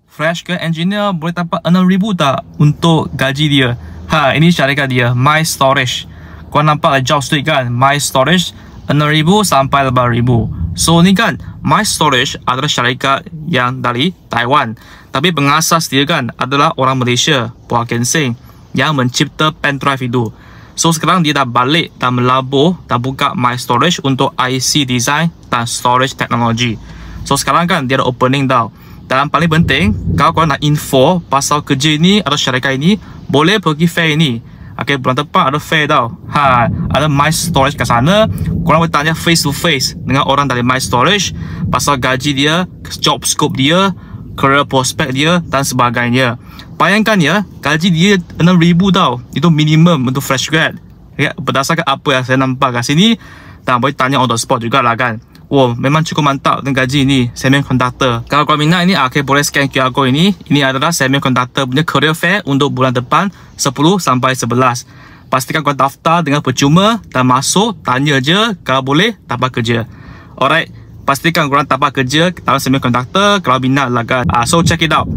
fresh ke engineer boleh dapat 6,000 tak untuk gaji dia? Ini syarikat dia, My Storage. Kau nampak job street kan? My Storage 6,000 sampai 8,000. So ni kan, My Storage adalah syarikat yang dari Taiwan, tapi pengasas dia kan adalah orang Malaysia, Puah Ken Seng, yang mencipta pen drive itu. So sekarang dia dah balik dan melabur dan buka My Storage untuk IC design dan storage technology. So sekarang kan dia ada opening tau. Dan paling penting, kalau korang nak info pasal kerja ini atau syarikat ini, boleh pergi fair ini. Okay, bulan depan ada fair tau. Ada My Storage kat sana. Korang boleh tanya face to face dengan orang dari My Storage pasal gaji dia, job scope dia, career prospect dia dan sebagainya. Bayangkan ya, gaji dia 6,000 tau. Itu minimum untuk fresh grad. Ya, berdasarkan apa yang saya nampak kat sini, dan boleh tanya on the spot jugalah kan. Memang cukup mantap dengan gaji ni, semiconductor. Kalau korang minat ini, boleh scan QR code ini. Ini adalah semiconductor punya career fair untuk bulan depan 10 sampai 11. Pastikan korang daftar dengan percuma dan masuk, tanya je kalau boleh dapat kerja. Alright, pastikan korang dapat kerja dalam semiconductor kalau minat lah kan. So check it out.